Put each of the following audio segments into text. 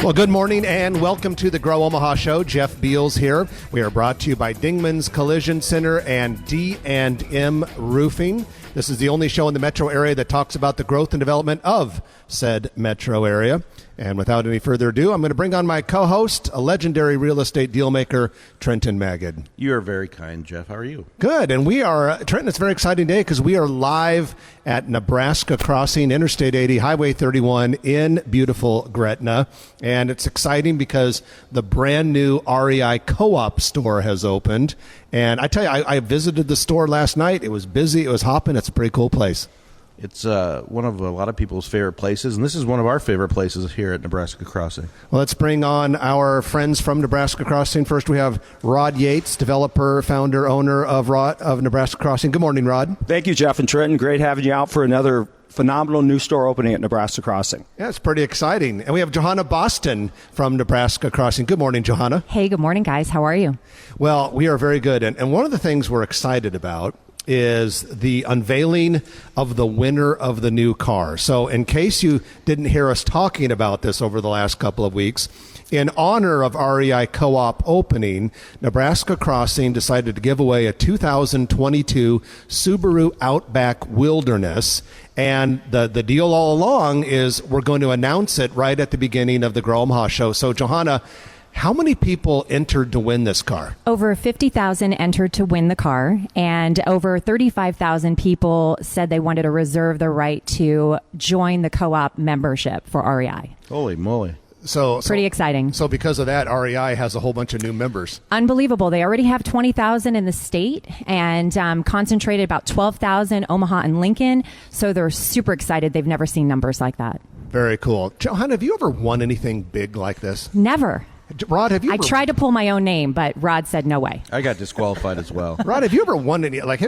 Well, good morning and welcome to the Grow Omaha Show. Jeff Beals here. We are brought to you by Dingman's Collision Center and D&M Roofing. This is the only show in the metro area that talks about the growth and development of said metro area. And without any further ado, I'm going to bring on my co-host, a legendary real estate deal maker, Trenton Magid. You are very kind, Jeff. How are you? Good. And we are, Trenton, it's a very exciting day because we are live at Nebraska Crossing, Interstate 80, Highway 31 in beautiful Gretna. And it's exciting because the brand new REI Co-op store has opened. And I tell you, I visited the store last night. It was busy. It was hopping. It's a pretty cool place. It's one of a lot of people's favorite places, and this is one of our favorite places here at Nebraska Crossing. Well, let's bring on our friends from Nebraska Crossing. First, we have Rod Yates, developer, founder, owner of Nebraska Crossing. Good morning, Rod. Thank you, Jeff and Trenton. Great having you out for another phenomenal new store opening at Nebraska Crossing. Yeah, it's pretty exciting. And we have Johanna Boston from Nebraska Crossing. Good morning, Johanna. Hey, good morning, guys. How are you? Well, we are very good. And one of the things we're excited about is the unveiling of the winner of the new car. So in case you didn't hear us talking about this over the last couple of weeks, in honor of REI Co-op opening, Nebraska Crossing decided to give away a 2022 Subaru Outback Wilderness. And the deal all along is we're going to announce it right at the beginning of the Grow Omaha show. So, Johanna, how many people entered to win this car? Over 50,000 entered to win the car, and over 35,000 people said they wanted to reserve the right to join the co-op membership for REI. Holy moly. So pretty exciting. So because of that, REI has a whole bunch of new members. Unbelievable. They already have 20,000 in the state and concentrated about 12,000 Omaha and Lincoln. So they're super excited. They've never seen numbers like that. Very cool. Johanna, have you ever won anything big like this? Never. Rod, have you I tried to pull my own name, but Rod said no way. I got disqualified as well. Rod, have you ever won any? Like,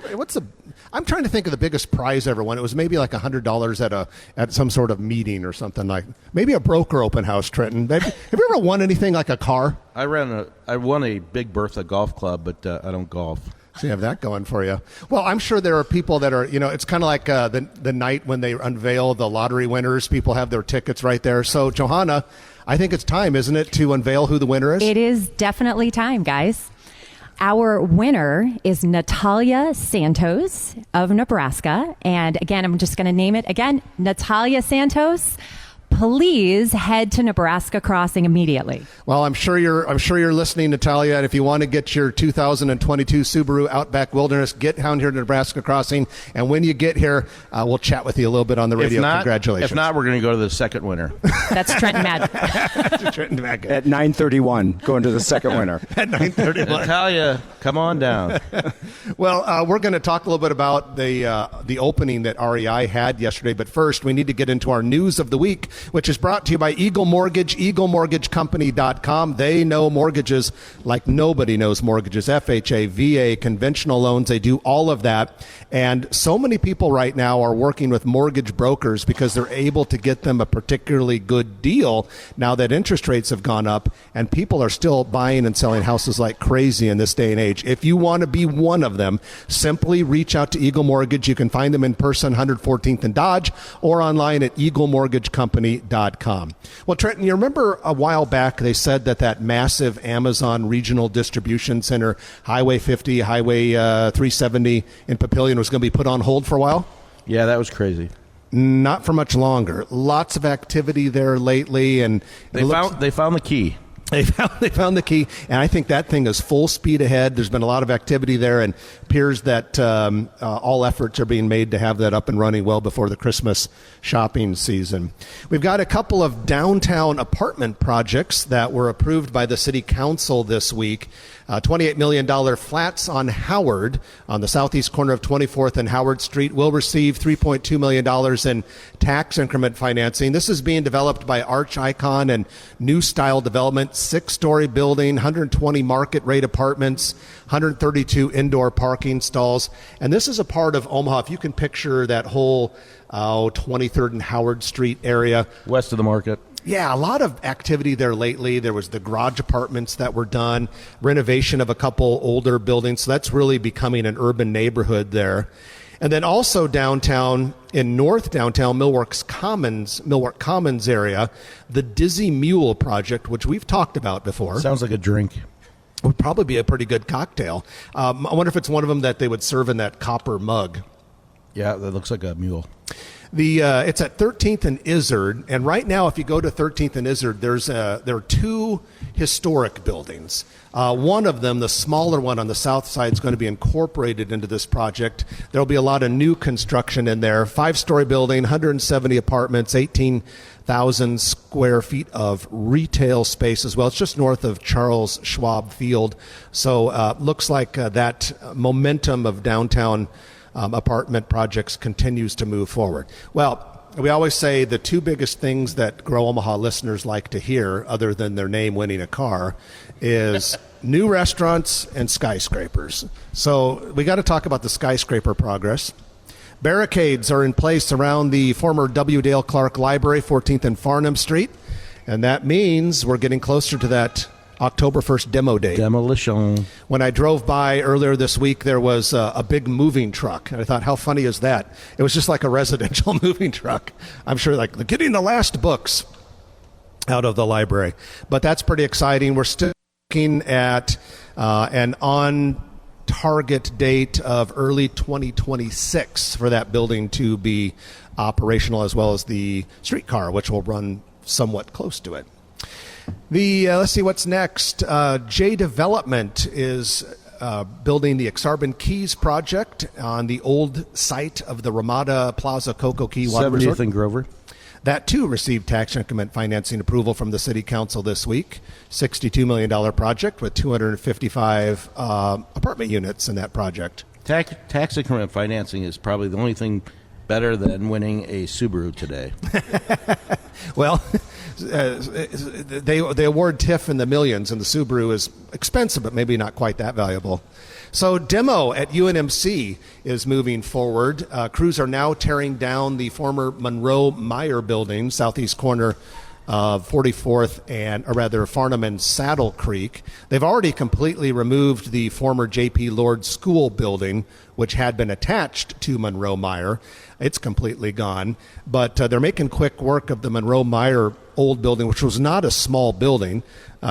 I'm trying to think of the biggest prize I ever won. It was maybe like $100 at some sort of meeting or something, like maybe a broker open house. Trenton, have you ever won anything like a car? I won a Big Bertha golf club, but I don't golf. So you have that going for you. Well, I'm sure there are people that are, it's kind of like the night when they unveil the lottery winners. People have their tickets right there. So, Johanna, I think it's time, isn't it, to unveil who the winner is? It is definitely time, guys. Our winner is Natalia Santos of Nebraska. And again, I'm just going to name it again, Natalia Santos. Please head to Nebraska Crossing immediately. Well, I'm sure you're listening, Natalia. And if you want to get your 2022 Subaru Outback Wilderness, get down here to Nebraska Crossing. And when you get here, we'll chat with you a little bit on the radio. Congratulations. If not, we're going to go to the second winner. That's Trenton Madden. Trenton Madden. At 9:31, going to the second winner. At 9:31. Natalia, come on down. Well, we're going to talk a little bit about the opening that REI had yesterday. But first, we need to get into our news of the week, which is brought to you by Eagle Mortgage, EagleMortgageCompany.com. They know mortgages like nobody knows mortgages. FHA, VA, conventional loans, they do all of that. And so many people right now are working with mortgage brokers because they're able to get them a particularly good deal now that interest rates have gone up and people are still buying and selling houses like crazy in this day and age. If you want to be one of them, simply reach out to Eagle Mortgage. You can find them in person, 114th and Dodge, or online at EagleMortgageCompany.com. Well, Trenton, you remember a while back they said that massive Amazon regional distribution center, Highway 50, Highway 370 in Papillion, was going to be put on hold for a while? Yeah, that was crazy. Not for much longer. Lots of activity there lately, and they found the key. They found the key, and I think that thing is full speed ahead. There's been a lot of activity there, and appears that all efforts are being made to have that up and running well before the Christmas shopping season. We've got a couple of downtown apartment projects that were approved by the City Council this week. $28 million flats on Howard on the southeast corner of 24th and Howard Street will receive $3.2 million in tax increment financing. This is being developed by Arch Icon and New Style Development, 6-story building, 120 market rate apartments, 132 indoor parking stalls. And this is a part of Omaha. If you can picture that whole 23rd and Howard Street area. West of the market. Yeah, a lot of activity there lately. There was the garage apartments that were done, renovation of a couple older buildings. So that's really becoming an urban neighborhood there. And then also downtown, in North Downtown, Millward Commons area, the Dizzy Mule project, which we've talked about before. Sounds like a drink. Would probably be a pretty good cocktail. I wonder if it's one of them that they would serve in that copper mug. Yeah, that looks like a mule. It's at 13th and Izzard, and right now, if you go to 13th and Izzard, there are two historic buildings. One of them, the smaller one on the south side, is going to be incorporated into this project. There will be a lot of new construction in there. 5-story building, 170 apartments, 18,000 square feet of retail space as well. It's just north of Charles Schwab Field, so looks like that momentum of downtown apartment projects continues to move forward. Well, we always say the two biggest things that Grow Omaha listeners like to hear, other than their name winning a car, is new restaurants and skyscrapers. So we got to talk about the skyscraper progress. Barricades are in place around the former W. Dale Clark Library, 14th and Farnham Street, and that means we're getting closer to that October 1st demo date. Demolition. When I drove by earlier this week, there was a big moving truck. And I thought, how funny is that? It was just like a residential moving truck. I'm sure like getting the last books out of the library. But that's pretty exciting. We're still looking at an on-target date of early 2026 for that building to be operational, as well as the streetcar, which will run somewhat close to it. Let's see what's next. J Development is building the Exarban Keys project on the old site of the Ramada Plaza Coco Key Water 70th Resort. and Grover. That too received tax increment financing approval from the City Council this week. $62 million project with 255 apartment units in that project. Tax increment financing is probably the only thing better than winning a Subaru today. Well, they award TIF in the millions, and the Subaru is expensive, but maybe not quite that valuable. So demo at UNMC is moving forward. Crews are now tearing down the former Monroe Meyer building, southeast corner of 44th Farnham and Saddle Creek. They've already completely removed the former J.P. Lord School building, which had been attached to Monroe Meyer. It's completely gone. But they're making quick work of the Monroe Meyer old building, which was not a small building.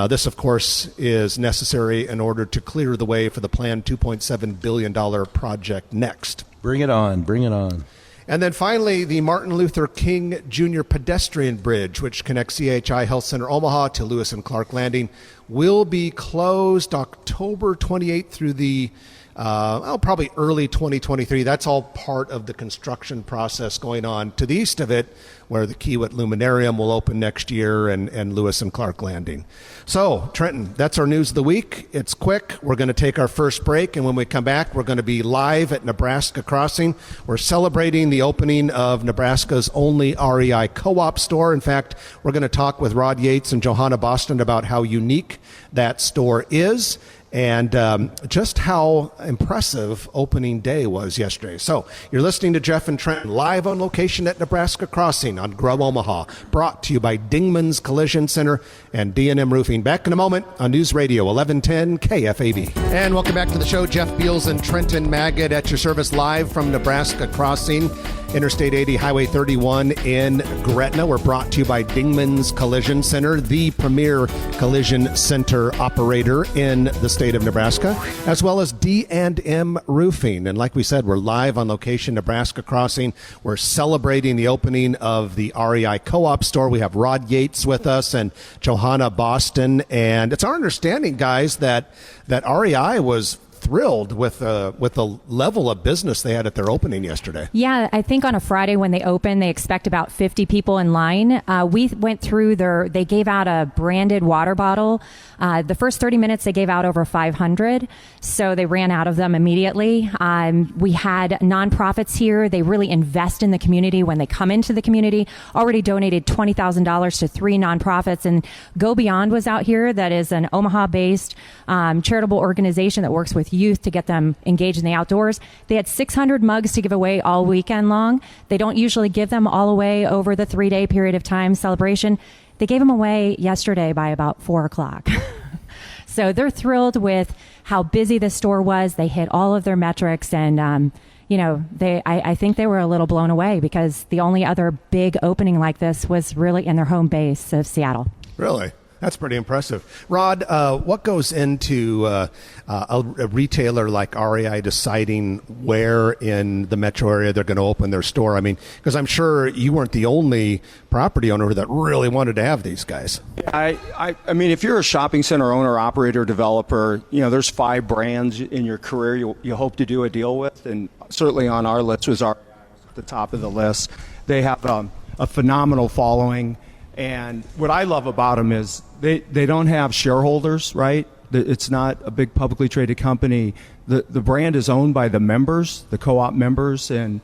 This, of course, is necessary in order to clear the way for the planned $2.7 billion project next. Bring it on. Bring it on. And then finally, the Martin Luther King Jr. pedestrian bridge, which connects CHI Health Center Omaha to Lewis and Clark Landing, will be closed October 28th through the probably early 2023. That's all part of the construction process going on to the east of it, where the Kiewit Luminarium will open next year, and Lewis and Clark Landing. So, Trenton, that's our news of the week. It's quick. We're going to take our first break, and when we come back, we're going to be live at Nebraska Crossing. We're celebrating the opening of Nebraska's only REI co-op store. In fact, we're going to talk with Rod Yates and Johanna Boston about how unique that store is, and just how impressive opening day was yesterday. So you're listening to Jeff and Trenton live on location at Nebraska Crossing on Grow Omaha, brought to you by Dingman's Collision Center and D&M Roofing. Back in a moment on News Radio 1110 KFAB. And welcome back to the show. Jeff Beals and Trenton Magid at your service live from Nebraska Crossing, Interstate 80, Highway 31 in Gretna. We're brought to you by Dingman's Collision Center, the premier collision center operator in the state of Nebraska, as well as D&M Roofing. And like we said, we're live on location, Nebraska Crossing. We're celebrating the opening of the REI co-op store. We have Rod Yates with us and Johanna Boston. And it's our understanding, guys, that REI was thrilled with the level of business they had at their opening yesterday. Yeah, I think on a Friday when they open, they expect about 50 people in line. We went through they gave out a branded water bottle. The first 30 minutes, they gave out over 500. So they ran out of them immediately. We had nonprofits here. They really invest in the community when they come into the community. Already donated $20,000 to 3 nonprofits. And Go Beyond was out here. That is an Omaha-based charitable organization that works with youth to get them engaged in the outdoors. They had 600 mugs to give away all weekend long. They don't usually give them all away over the 3-day period of time celebration. They gave them away yesterday by about 4 o'clock. So they're thrilled with how busy the store was. They hit all of their metrics, and I think they were a little blown away because the only other big opening like this was really in their home base of Seattle. Really? That's pretty impressive. Rod, what goes into a retailer like REI deciding where in the metro area they're going to open their store? I mean, because I'm sure you weren't the only property owner that really wanted to have these guys. I mean, if you're a shopping center owner, operator, developer, there's 5 brands in your career you hope to do a deal with, and certainly on our list was REI at the top of the list. They have a phenomenal following. And what I love about them is they don't have shareholders, right? It's not a big publicly traded company. The brand is owned by the members, the co-op members, and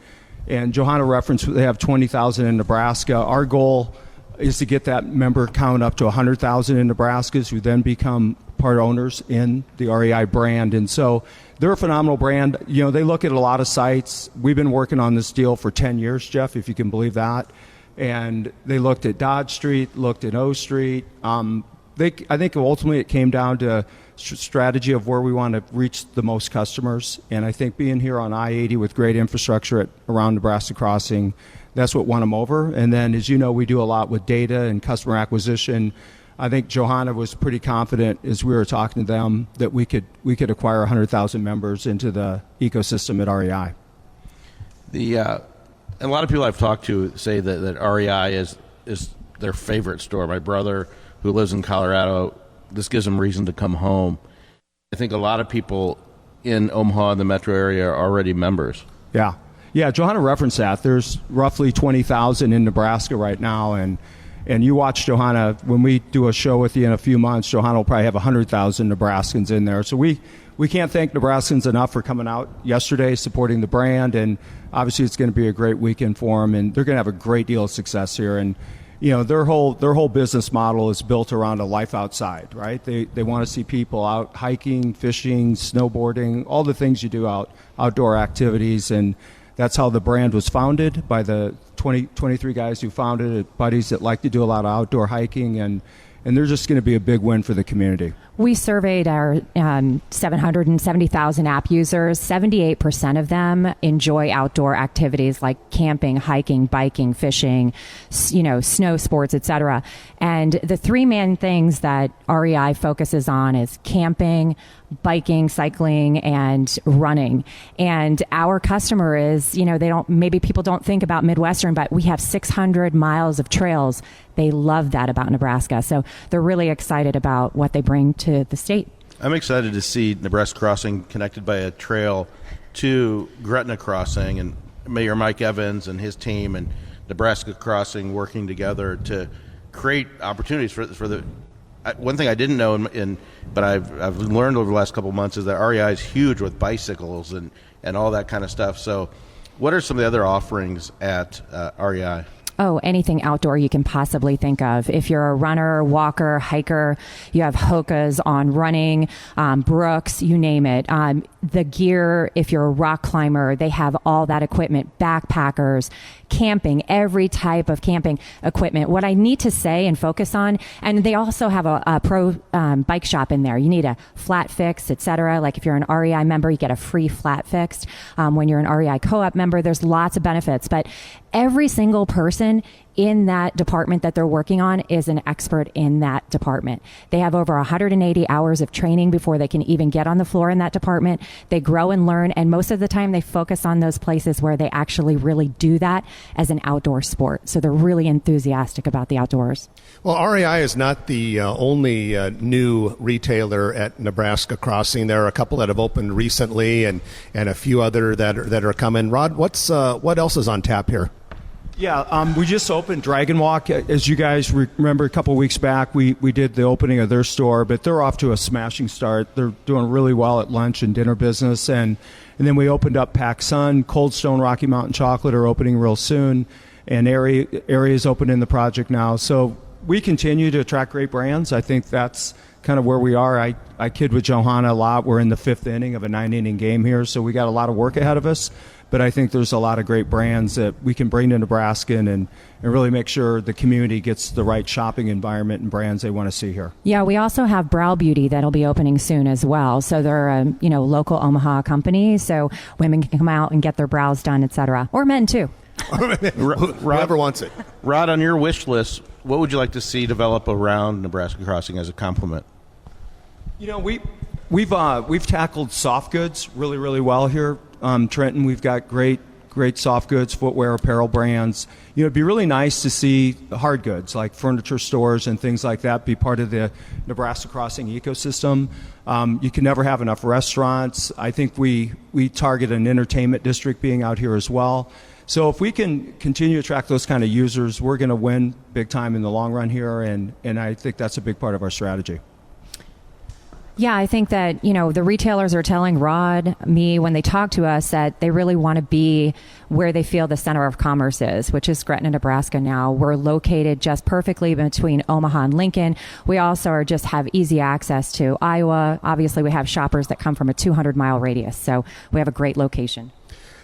Johanna referenced they have 20,000 in Nebraska. Our goal is to get that member count up to 100,000 in Nebraska, who then become part owners in the REI brand. And so they're a phenomenal brand. They look at a lot of sites. We've been working on this deal for 10 years, Jeff, if you can believe that. And they looked at Dodge Street, looked at O Street. I think ultimately it came down to strategy of where we want to reach the most customers. And I think being here on I-80 with great infrastructure around Nebraska Crossing, that's what won them over. And then, as you know, we do a lot with data and customer acquisition. I think Johanna was pretty confident as we were talking to them that we could acquire 100,000 members into the ecosystem at REI. And a lot of people I've talked to say that REI is their favorite store. My brother, who lives in Colorado, this gives him reason to come home. I think a lot of people in Omaha and the metro area are already members. Yeah, Johanna referenced that. There's roughly 20,000 in Nebraska right now, and you watch Johanna, when we do a show with you in a few months, Johanna will probably have 100,000 Nebraskans in there. So we can't thank Nebraskans enough for coming out yesterday, supporting the brand, and obviously it's going to be a great weekend for them, and they're going to have a great deal of success here. And their whole business model is built around a life outside, right? They want to see people out hiking, fishing, snowboarding, all the things you do outdoor activities, and that's how the brand was founded by the 23 guys who founded it, buddies that like to do a lot of outdoor hiking, and they're just going to be a big win for the community. We surveyed our 770,000 app users. 78% of them enjoy outdoor activities like camping, hiking, biking, fishing, snow sports, etc. And the 3 main things that REI focuses on is camping, biking, cycling, and running. And our customer is, maybe people don't think about Midwestern, but we have 600 miles of trails. They love that about Nebraska. So they're really excited about what they bring to the state. I'm excited to see Nebraska Crossing connected by a trail to Gretna Crossing, and Mayor Mike Evans and his team and Nebraska Crossing working together to create opportunities for the. One thing I didn't know, but I've learned over the last couple of months, is that REI is huge with bicycles and all that kind of stuff. So what are some of the other offerings at REI? Oh, anything outdoor you can possibly think of. If you're a runner, walker, hiker, you have Hoka's on running, Brooks, you name it. The gear, if you're a rock climber, they have all that equipment, backpackers, camping, every type of camping equipment. What I need to say and focus on, and they also have a pro bike shop in there. You need a flat fix, etc. Like if you're an REI member, you get a free flat fixed. When you're an REI co-op member, there's lots of benefits. But every single person in that department that they're working on is an expert in that department. They have over 180 hours of training before they can even get on the floor in that department. They grow and learn, and most of the time they focus on those places where they actually really do that as an outdoor sport. So they're really enthusiastic about the outdoors. Well, REI is not the only new retailer at Nebraska Crossing. There are a couple that have opened recently, and a few other that are coming. Rod, what else is on tap here? Yeah, we just opened Dragon Walk. As you guys remember, a couple of weeks back, we did the opening of their store, but they're off to a smashing start. They're doing really well at lunch and dinner business. And then we opened up Pac Sun. Cold Stone Rocky Mountain Chocolate are opening real soon, and areas open in the project now. So we continue to attract great brands. I think that's kind of where we are. I kid with Johanna a lot. We're in the 5th inning of a 9-inning game here, so we got a lot of work ahead of us. but I think there's a lot of great brands that we can bring to Nebraska and really make sure the community gets the right shopping environment and brands they want to see here. Yeah, we also have Brow Beauty that'll be opening soon as well. So they're a local Omaha company, so women can come out and get their brows done, etc., or men too. Whoever wants it. Rod, on your wish list, what would you like to see develop around Nebraska Crossing as a complement? We've tackled soft goods really, really well here. Trenton, we've got great soft goods, footwear, apparel brands. It'd be really nice to see the hard goods like furniture stores and things like that be part of the Nebraska Crossing ecosystem. You can never have enough restaurants. I think we target an entertainment district being out here as well. So if we can continue to attract those kind of users, we're going to win big time in the long run here, and I think that's a big part of our strategy. Yeah, I think that, the retailers are telling Rod, me, when they talk to us that they really want to be where they feel the center of commerce is, which is Gretna, Nebraska now. We're located just perfectly between Omaha and Lincoln. We also just have easy access to Iowa. Obviously, we have shoppers that come from a 200-mile radius, so we have a great location.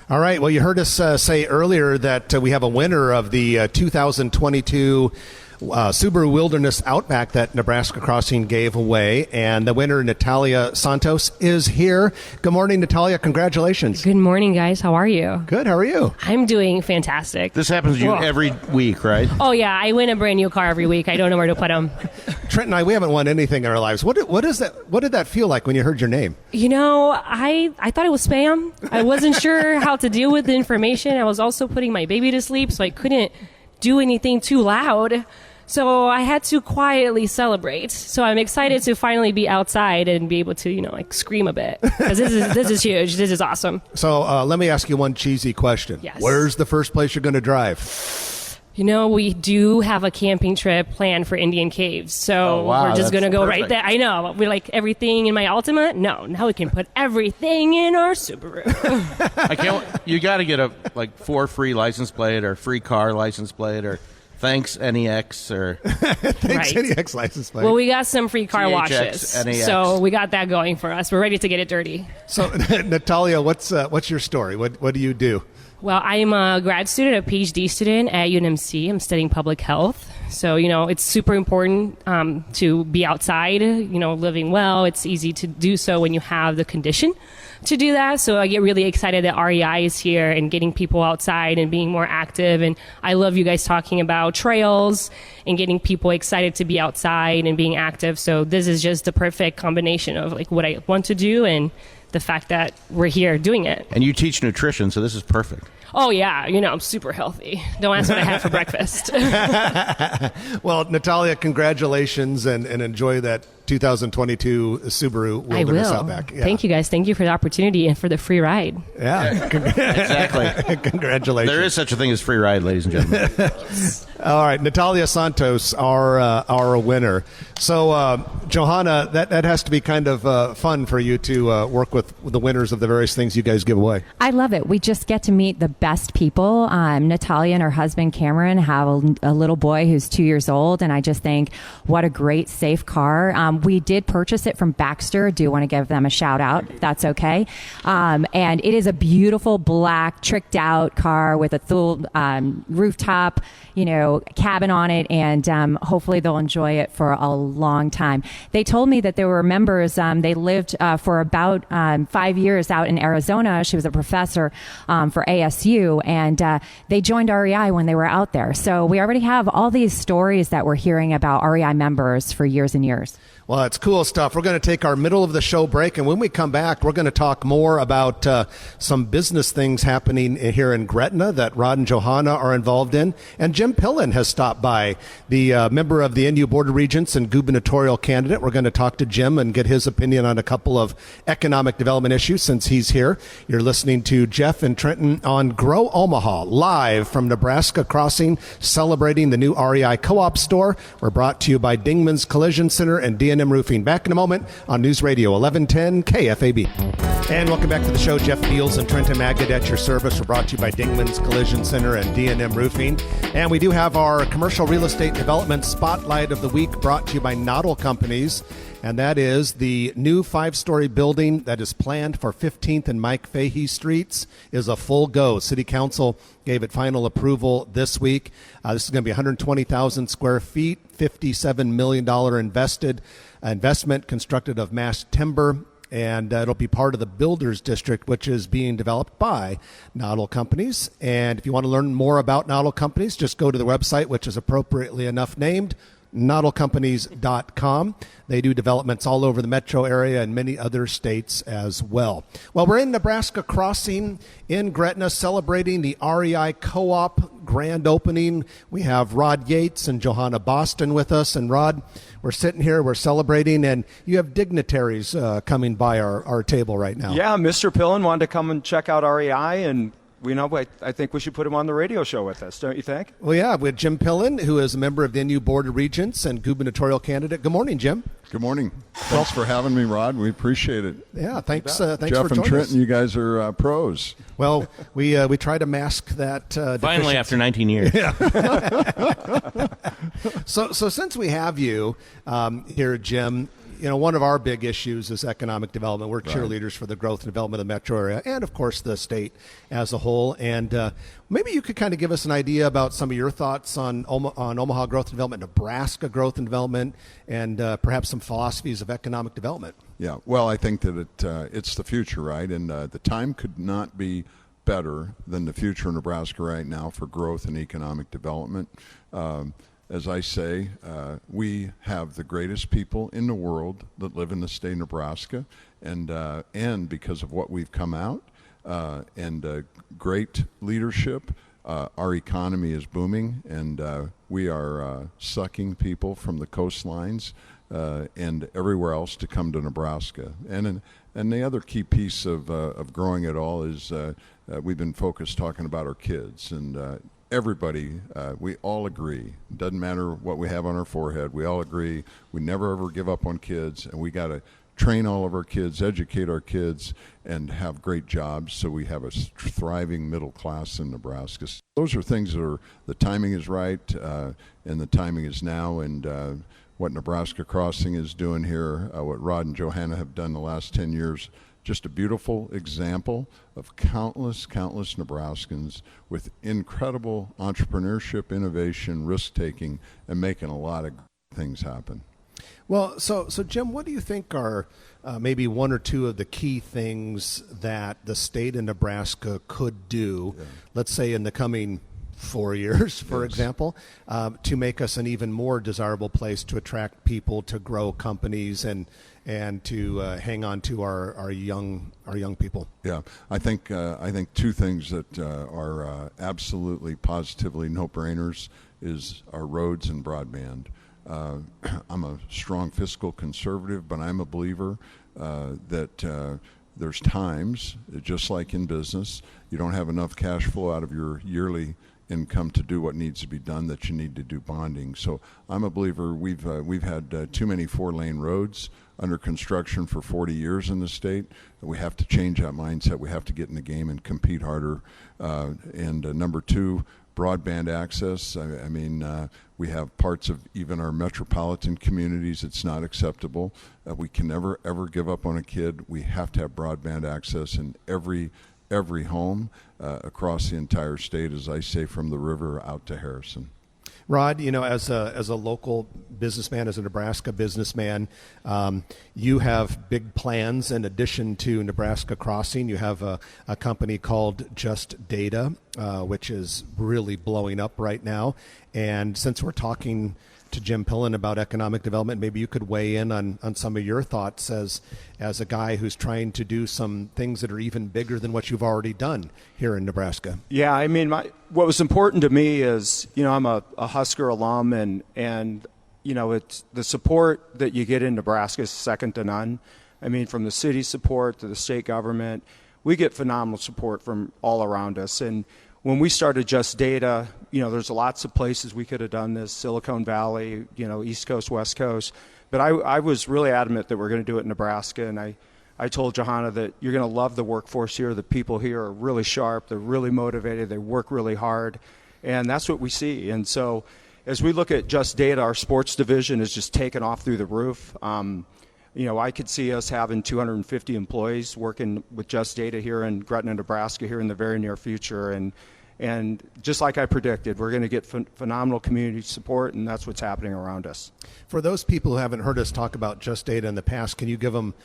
All right. Well, you heard us say earlier that we have a winner of the 2022 Subaru Wilderness Outback that Nebraska Crossing gave away, and the winner, Natalia Santos, is here. Good morning, Natalia. Congratulations. Good morning, guys. How are you? Good. How are you? I'm doing fantastic. This happens to you every week, right? Oh, yeah. I win a brand new car every week. I don't know where to put them. Trent and I, we haven't won anything in our lives. What did that feel like when you heard your name? I thought it was spam. I wasn't sure how to deal with the information. I was also putting my baby to sleep, so I couldn't do anything too loud. So I had to quietly celebrate. So I'm excited to finally be outside and be able to, scream a bit. Because this is huge. This is awesome. So let me ask you one cheesy question. Yes. Where's the first place you're going to drive? We do have a camping trip planned for Indian Caves. So we're just going to go perfect. right there. I know. We like everything in my Altima. No, now we can put everything in our Subaru. You got to get for free license plate or free car license plate or thanks NEX or thanks Right. NEX license plate. Well, we got some free car THX, washes. NEX. So we got that going for us. We're ready to get it dirty. So Natalia, what's your story? What do you do? Well, I'm a grad student, a PhD student at UNMC. I'm studying public health. So, it's super important to be outside, living well. It's easy to do so when you have the condition to do that. So I get really excited that REI is here and getting people outside and being more active. And I love you guys talking about trails and getting people excited to be outside and being active. So this is just the perfect combination of what I want to do and the fact that we're here doing it. And you teach nutrition, so this is perfect. Oh, yeah. I'm super healthy. Don't ask what I had for breakfast. Well, Natalia, congratulations and enjoy that 2022 Subaru Wilderness I will. Outback. Yeah. Thank you, guys. Thank you for the opportunity and for the free ride. Yeah. Exactly. Congratulations. There is such a thing as free ride, ladies and gentlemen. All right, Natalia Santos, our winner. So, Johanna, that has to be kind of fun for you to work with the winners of the various things you guys give away. I love it. We just get to meet the best people. Natalia and her husband Cameron have a little boy who's 2 years old, and I just think what a great, safe car. We did purchase it from Baxter. Do want to give them a shout out, if that's okay. And it is a beautiful black tricked out car with a full rooftop, cabin on it, and hopefully they'll enjoy it for a long time. They told me that there were members. They lived for about 5 years out in Arizona. She was a professor for ASU, and they joined REI when they were out there. So we already have all these stories that we're hearing about REI members for years and years. Well, it's cool stuff. We're going to take our middle of the show break, and when we come back, we're going to talk more about some business things happening here in Gretna that Rod and Johanna are involved in. And Jim Pillen has stopped by, the member of the NU Board of Regents and gubernatorial candidate. We're going to talk to Jim and get his opinion on a couple of economic development issues since he's here. You're listening to Jeff and Trenton on Grow Omaha, live from Nebraska Crossing, celebrating the new REI Co-op store. We're brought to you by Dingman's Collision Center and DNU D&M Roofing. Back in a moment on News Radio 1110 KFAB. And welcome back to the show. Jeff Beals and Trenton Magid at your service. We're brought to you by Dingman's Collision Center and D&M Roofing. And we do have our commercial real estate development spotlight of the week brought to you by Nodal Companies. And that is the new 5-story building that is planned for 15th and Mike Fahey Streets is a full go. City Council gave it final approval this week. This is going to be 120,000 square feet, $57 million investment constructed of mass timber. And it'll be part of the Builders District, which is being developed by Nodal Companies. And if you want to learn more about Nodal Companies, just go to the website, which is appropriately enough named, nodalcompanies.com. They do developments all over the metro area and many other states as well. Well, we're in Nebraska Crossing in Gretna celebrating the REI Co-op grand opening. We have Rod Yates and Johanna Boston with us. And Rod, we're sitting here, we're celebrating, and you have dignitaries coming by our table right now. Yeah, Mr. Pillen wanted to come and check out REI, and I think we should put him on the radio show with us, don't you think? Well, yeah, with Jim Pillen, who is a member of the NU Board of Regents and gubernatorial candidate. Good morning, Jim. Good morning. Thanks for having me, Rod. We appreciate it. Yeah, thanks Jeff for joining and Trenton, us. you guys are pros. Well, we try to mask that. Finally, deficiency. after 19 years. So since we have you here, Jim, one of our big issues is economic development. We're cheerleaders for the growth and development of the metro area and, of course, the state as a whole. And maybe you could kind of give us an idea about some of your thoughts on Omaha growth and development, Nebraska growth and development, and perhaps some philosophies of economic development. Yeah, well, I think that it's the future, right? And the time could not be better than the future of Nebraska right now for growth and economic development. As I say, we have the greatest people in the world that live in the state of Nebraska, and because of what we've come out and great leadership, our economy is booming, and we are sucking people from the coastlines and everywhere else to come to Nebraska. And the other key piece of growing it all is we've been focused talking about our kids, and everybody, we all agree, doesn't matter what we have on our forehead, we all agree we never ever give up on kids, and we got to train all of our kids, educate our kids, and have great jobs so we have a thriving middle class in Nebraska. So those are things that the timing is right, and the timing is now, and what Nebraska Crossing is doing here, what Rod and Johanna have done the last 10 years, just a beautiful example of countless Nebraskans with incredible entrepreneurship, innovation, risk-taking, and making a lot of things happen. Well, so Jim, what do you think are maybe one or two of the key things that the state of Nebraska could do, let's say in the coming 4 years, for example, to make us an even more desirable place to attract people, to grow companies, and to hang on to our young people? Yeah, I think two things that are absolutely positively no-brainers is our roads and broadband. I'm a strong fiscal conservative, but I'm a believer that there's times, just like in business, you don't have enough cash flow out of your yearly income to do what needs to be done, that you need to do bonding. So I'm a believer. We've had too many 4-lane roads under construction for 40 years in the state. We have to change that mindset. We have to get in the game and compete harder. And number two, broadband access. I mean, we have parts of even our metropolitan communities it's not acceptable. We can never ever give up on a kid. We have to have broadband access in every home across the entire state, as I say, from the river out to Harrison. Rod, as a local businessman, as a Nebraska businessman, you have big plans in addition to Nebraska Crossing. You have a company called Just Data, which is really blowing up right now. And since we're talking to Jim Pillen about economic development, maybe you could weigh in on some of your thoughts as a guy who's trying to do some things that are even bigger than what you've already done here in Nebraska. Yeah, I mean, what was important to me is, I'm a Husker alum, and it's the support that you get in Nebraska is second to none. I mean, from the city support to the state government, we get phenomenal support from all around us. And when we started Just Data, there's lots of places we could have done this, Silicon Valley, East Coast, West Coast. But I was really adamant that we're going to do it in Nebraska, and I told Johanna that you're going to love the workforce here. The people here are really sharp. They're really motivated. They work really hard, and that's what we see. And so as we look at Just Data, our sports division is just taken off through the roof. I could see us having 250 employees working with Just Data here in Gretna, Nebraska here in the very near future. And just like I predicted, we're going to get phenomenal community support, and that's what's happening around us. For those people who haven't heard us talk about Just Data in the past, can you give them,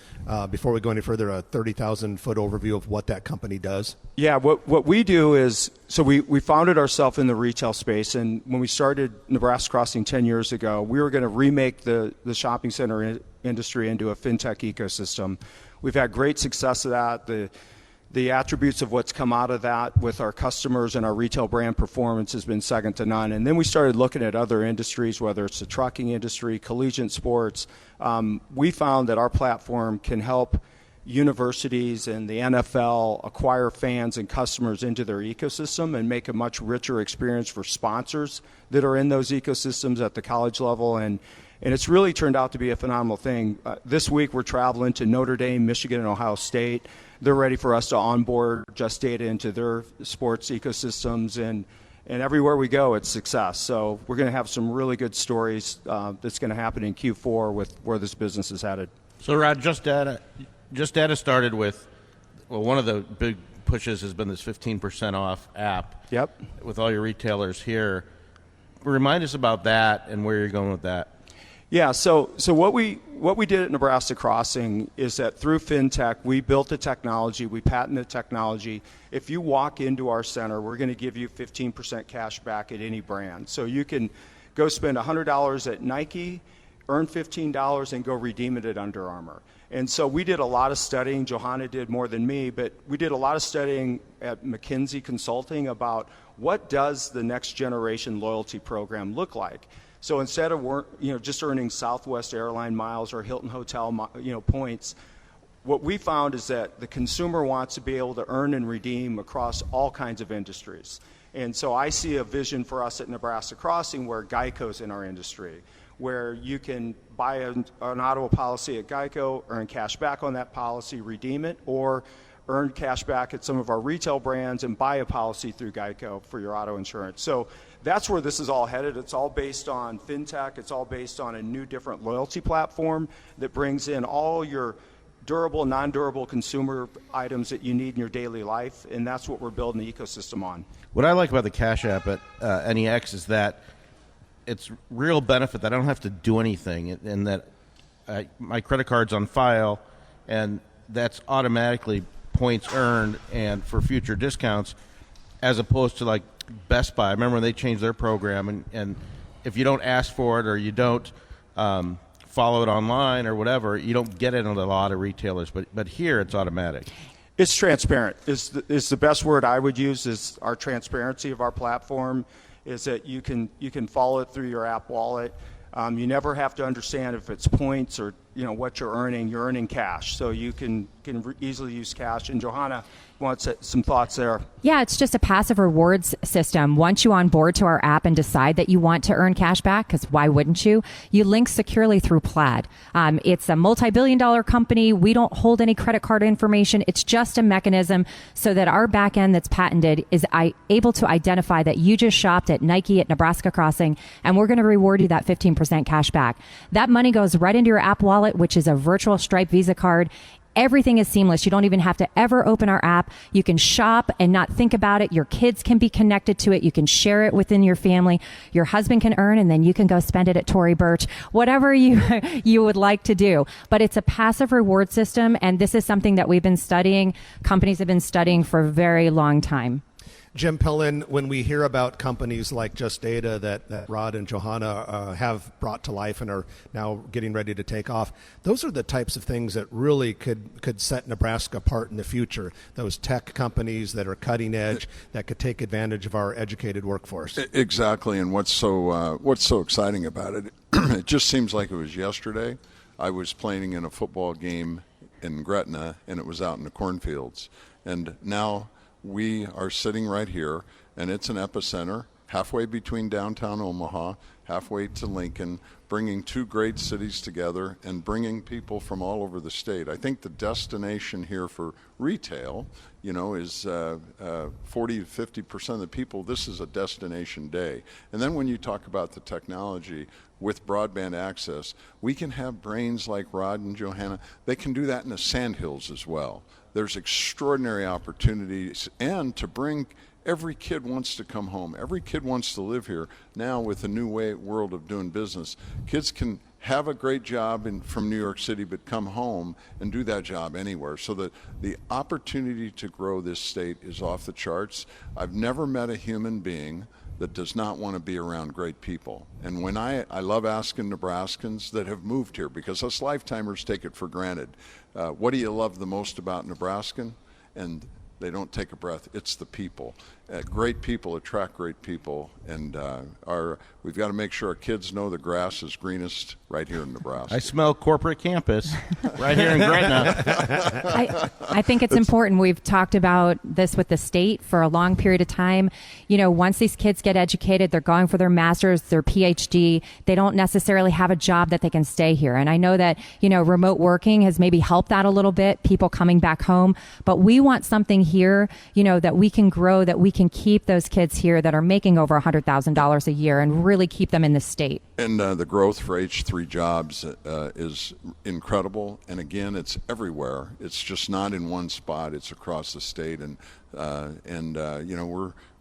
before we go any further, a 30,000-foot overview of what that company does? Yeah, what we do is, so we founded ourselves in the retail space, and when we started Nebraska Crossing 10 years ago, we were going to remake the shopping center industry into a fintech ecosystem. We've had great success of that. The attributes of what's come out of that with our customers and our retail brand performance has been second to none. And then we started looking at other industries, whether it's the trucking industry, collegiate sports. We found that our platform can help universities and the NFL acquire fans and customers into their ecosystem and make a much richer experience for sponsors that are in those ecosystems at the college level. And it's really turned out to be a phenomenal thing. This week we're traveling to Notre Dame, Michigan, and Ohio State. They're ready for us to onboard Just Data into their sports ecosystems, and everywhere we go, it's success. So we're going to have some really good stories that's going to happen in Q4 with where this business is headed. So, Rod, Just Data started with, one of the big pushes has been this 15% off app. Yep. With all your retailers here. Remind us about that and where you're going with that. Yeah, so what we did at Nebraska Crossing is that through FinTech, we built the technology, we patented technology. If you walk into our center, we're going to give you 15% cash back at any brand. So you can go spend $100 at Nike, earn $15, and go redeem it at Under Armour. And so we did a lot of studying. Johanna did more than me, but we did a lot of studying at McKinsey Consulting about what does the next generation loyalty program look like. So instead of just earning Southwest airline miles or Hilton Hotel points, what we found is that the consumer wants to be able to earn and redeem across all kinds of industries. And so I see a vision for us at Nebraska Crossing where Geico's in our industry, where you can buy an auto policy at Geico, earn cash back on that policy, redeem it, or earn cash back at some of our retail brands and buy a policy through Geico for your auto insurance. So that's where this is all headed. It's all based on FinTech. It's all based on a new, different loyalty platform that brings in all your durable, non-durable consumer items that you need in your daily life, and that's what we're building the ecosystem on. What I like about the Cash App at NEX is that it's real benefit that I don't have to do anything, and that my credit card's on file, and that's automatically points earned and for future discounts, as opposed to like Best Buy. I remember when they changed their program, and if you don't ask for it or you don't follow it online or whatever, you don't get it in a lot of retailers. But here it's automatic. It's transparent. Is the best word I would use is our transparency of our platform. Is that you can follow it through your app wallet. You never have to understand if it's points or what you're earning. You're earning cash, so you can easily use cash. And Johanna wants some thoughts there. Yeah, it's just a passive rewards system. Once you onboard to our app and decide that you want to earn cash back, because why wouldn't you? You link securely through Plaid. It's a multi-billion-dollar company. We don't hold any credit card information. It's just a mechanism so that our back end that's patented is able to identify that you just shopped at Nike at Nebraska Crossing, and we're going to reward you that 15% cash back. That money goes right into your app wallet, which is a virtual Stripe Visa card. Everything is seamless. You don't even have to ever open our app. You can shop and not think about it. Your kids can be connected to it. You can share it within your family. Your husband can earn, and then you can go spend it at Tory Burch, whatever you would like to do. But it's a passive reward system, and this is something that we've been studying. Companies have been studying for a very long time. Jim Pillen, when we hear about companies like Just Data that Rod and Johanna have brought to life and are now getting ready to take off, those are the types of things that really could set Nebraska apart in the future. Those tech companies that are cutting edge, that could take advantage of our educated workforce. Exactly, and what's so exciting about it, it just seems like it was yesterday. I was playing in a football game in Gretna, and it was out in the cornfields. And now we are sitting right here and it's an epicenter halfway between downtown Omaha, halfway to Lincoln, bringing two great cities together and bringing people from all over the state. I think the destination here for retail, is 40 to 50% of the people. This is a destination day. And then when you talk about the technology with broadband access, we can have brains like Rod and Johanna. They can do that in the Sandhills as well. There's extraordinary opportunities, and to bring every kid wants to come home. Every kid wants to live here. Now with the new world of doing business, kids can have a great job from New York City, but come home and do that job anywhere. So the opportunity to grow this state is off the charts. I've never met a human being that does not want to be around great people. And when I love asking Nebraskans that have moved here, because us lifetimers take it for granted, what do you love the most about Nebraskan? And they don't take a breath. It's the people. Great people attract great people, and we've got to make sure our kids know the grass is greenest right here in Nebraska. I smell corporate campus right here in Gretna. I think it's important. We've talked about this with the state for a long period of time. Once these kids get educated, they're going for their master's, their PhD. They don't necessarily have a job that they can stay here. And I know that, remote working has maybe helped that a little bit, people coming back home. But we want something here, that we can grow, that we can keep those kids here that are making over $100,000 a year and really keep them in the state. And the growth for H3 jobs is incredible. And again, it's everywhere. It's just not in one spot. It's across the state. And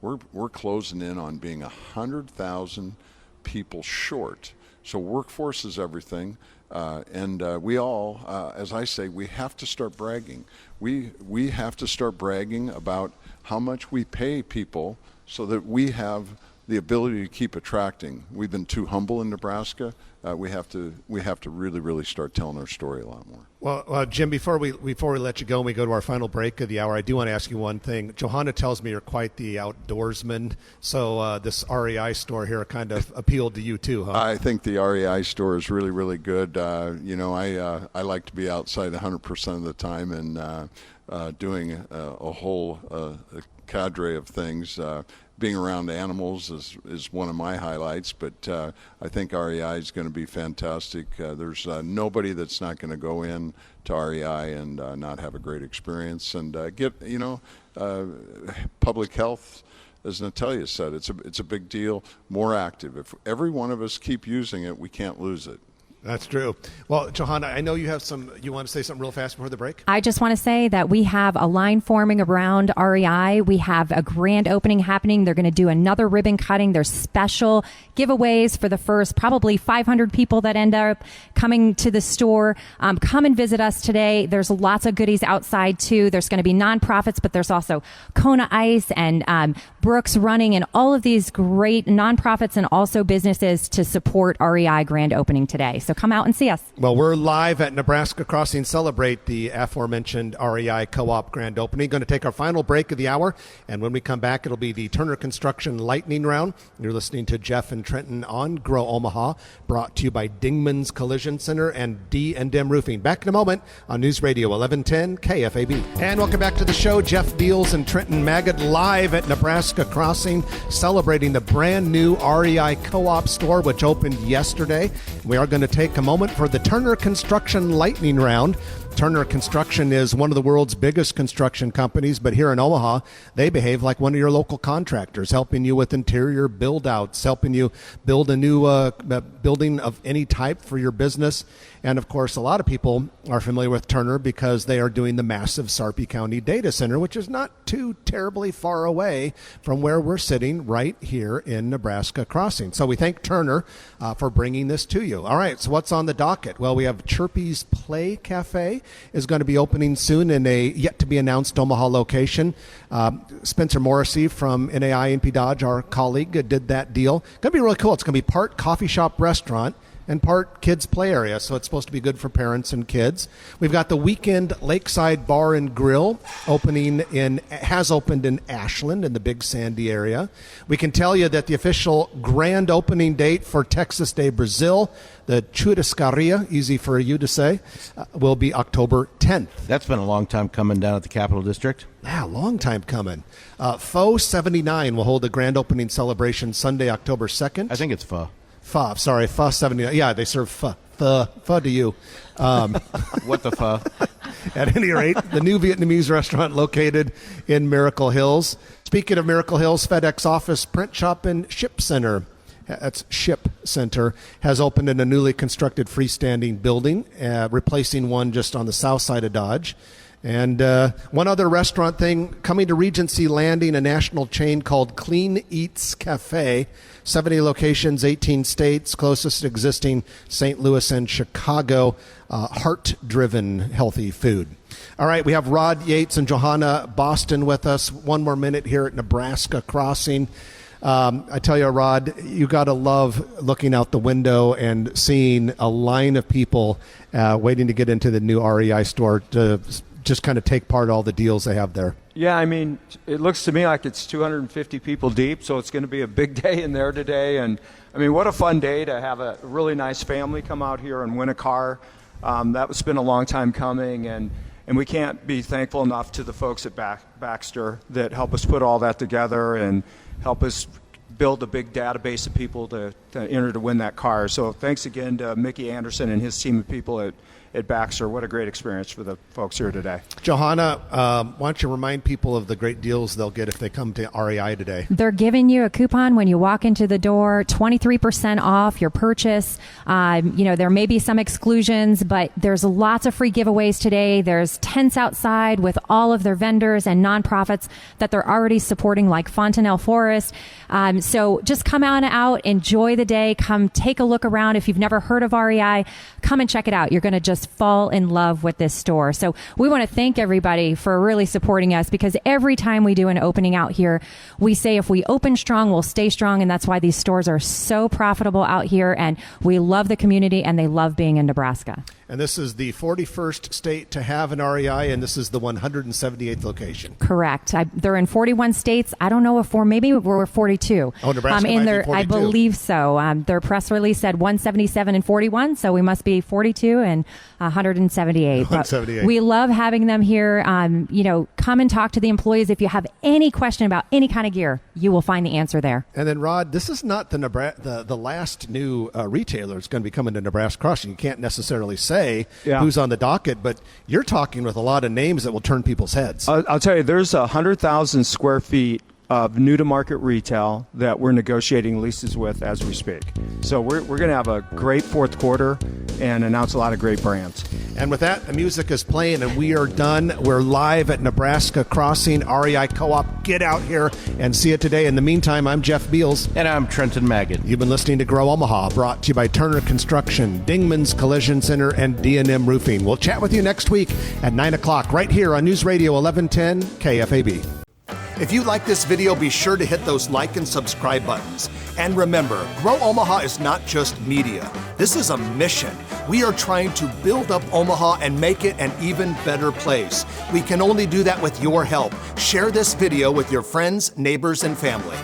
we're closing in on being 100,000 people short. So workforce is everything. We all, as I say, we have to start bragging. We have to start bragging about how much we pay people so that we have the ability to keep attracting. We've been too humble in Nebraska. We have to really, really start telling our story a lot more. Well, Jim, before we let you go and we go to our final break of the hour, I do want to ask you one thing. Johanna tells me you're quite the outdoorsman, so this REI store here kind of appealed to you too, huh? I think the REI store is really, really good. I like to be outside 100% of the time and doing a whole cadre of things. Being around animals is one of my highlights, but I think REI is going to be fantastic. There's nobody that's not going to go in to REI and not have a great experience and get public health. As Natalia said, it's a big deal. More active. If every one of us keep using it, we can't lose it. That's true. Well, Johanna, I know you want to say something real fast before the break? I just want to say that we have a line forming around REI. We have a grand opening happening. They're going to do another ribbon cutting. There's special giveaways for the first probably 500 people that end up coming to the store. Come and visit us today. There's lots of goodies outside too. There's going to be nonprofits, but there's also Kona Ice and Brooks Running and all of these great nonprofits and also businesses to support REI grand opening today. So come out and see us. Well, we're live at Nebraska Crossing, celebrate the aforementioned REI Co-op grand opening. Going to take our final break of the hour, and when we come back, it'll be the Turner Construction Lightning Round. You're listening to Jeff and Trenton on Grow Omaha, brought to you by Dingman's Collision Center and D&M Roofing. Back in a moment on News Radio 1110 KFAB. And welcome back to the show. Jeff Beals and Trenton Maggot live at Nebraska Crossing, celebrating the brand new REI Co-op store, which opened yesterday. We are going to take a moment for the Turner Construction Lightning Round. Turner Construction is one of the world's biggest construction companies, but here in Omaha, they behave like one of your local contractors, helping you with interior build-outs, helping you build a new building of any type for your business. And, of course, a lot of people are familiar with Turner because they are doing the massive Sarpy County data center, which is not too terribly far away from where we're sitting right here in Nebraska Crossing. So we thank Turner for bringing this to you. All right, so what's on the docket? Well, we have Chirpy's Play Cafe is going to be opening soon in a yet-to-be-announced Omaha location. Spencer Morrissey from NAI NP Dodge, our colleague, did that deal. Going to be really cool. It's going to be part coffee shop restaurant and part kids play area, so it's supposed to be good for parents and kids. We've got the Weekend Lakeside Bar and Grill has opened in Ashland in the Big Sandy area. We can tell you that the official grand opening date for Texas Day Brazil, the Churrascaria, easy for you to say, will be October 10th. That's been a long time coming down at the Capital District. Yeah, long time coming. Pho 79 will hold a grand opening celebration Sunday, October 2nd. I think it's pho. Pho 79. Yeah, they serve pho. Pho to you. What the pho? At any rate, the new Vietnamese restaurant located in Miracle Hills. Speaking of Miracle Hills, FedEx office, print shop, and ship center. That's Ship Center, has opened in a newly constructed freestanding building, replacing one just on the south side of Dodge. And one other restaurant thing, coming to Regency Landing, a national chain called Clean Eats Cafe, 70 locations, 18 states, closest existing St. Louis and Chicago, heart-driven healthy food. All right, we have Rod Yates and Johanna Boston with us. One more minute here at Nebraska Crossing. I tell you, Rod, you got to love looking out the window and seeing a line of people waiting to get into the new REI store to just kind of take part in all the deals they have there. Yeah, I mean, it looks to me like it's 250 people deep, so it's going to be a big day in there today. And, I mean, what a fun day to have a really nice family come out here and win a car. That's been a long time coming, and we can't be thankful enough to the folks at Baxter that help us put all that together and help us build a big database of people to enter to win that car. So thanks again to Mickey Anderson and his team of people at Baxter. What a great experience for the folks here today. Johanna, why don't you remind people of the great deals they'll get if they come to REI today? They're giving you a coupon when you walk into the door, 23% off your purchase. There may be some exclusions, but there's lots of free giveaways today. There's tents outside with all of their vendors and nonprofits that they're already supporting, like Fontanelle Forest. So just come on out, enjoy the day, come take a look around. If you've never heard of REI, come and check it out. You're going to just fall in love with this store. So we want to thank everybody for really supporting us, because every time we do an opening out here, we say if we open strong, we'll stay strong. And that's why these stores are so profitable out here. And we love the community and they love being in Nebraska. And this is the 41st state to have an REI, and this is the 178th location. Correct. They're in 41 states. I don't know if maybe we're 42. Oh, Nebraska might be 42. I believe so. Their press release said 177 and 41, so we must be 42 and 178. 178. But we love having them here. Come and talk to the employees. If you have any question about any kind of gear, you will find the answer there. And then, Rod, this is not the last new retailer that's going to be coming to Nebraska Crossing. You can't necessarily say who's on the docket, but you're talking with a lot of names that will turn people's heads. I'll tell you, there's 100,000 square feet of new-to-market retail that we're negotiating leases with as we speak. So we're going to have a great fourth quarter and announce a lot of great brands. And with that, the music is playing, and we are done. We're live at Nebraska Crossing, REI Co-op. Get out here and see it today. In the meantime, I'm Jeff Beals. And I'm Trenton Magid. You've been listening to Grow Omaha, brought to you by Turner Construction, Dingman's Collision Center, and D&M Roofing. We'll chat with you next week at 9 o'clock right here on News Radio 1110 KFAB. If you like this video, be sure to hit those like and subscribe buttons. And remember, Grow Omaha is not just media. This is a mission. We are trying to build up Omaha and make it an even better place. We can only do that with your help. Share this video with your friends, neighbors, and family.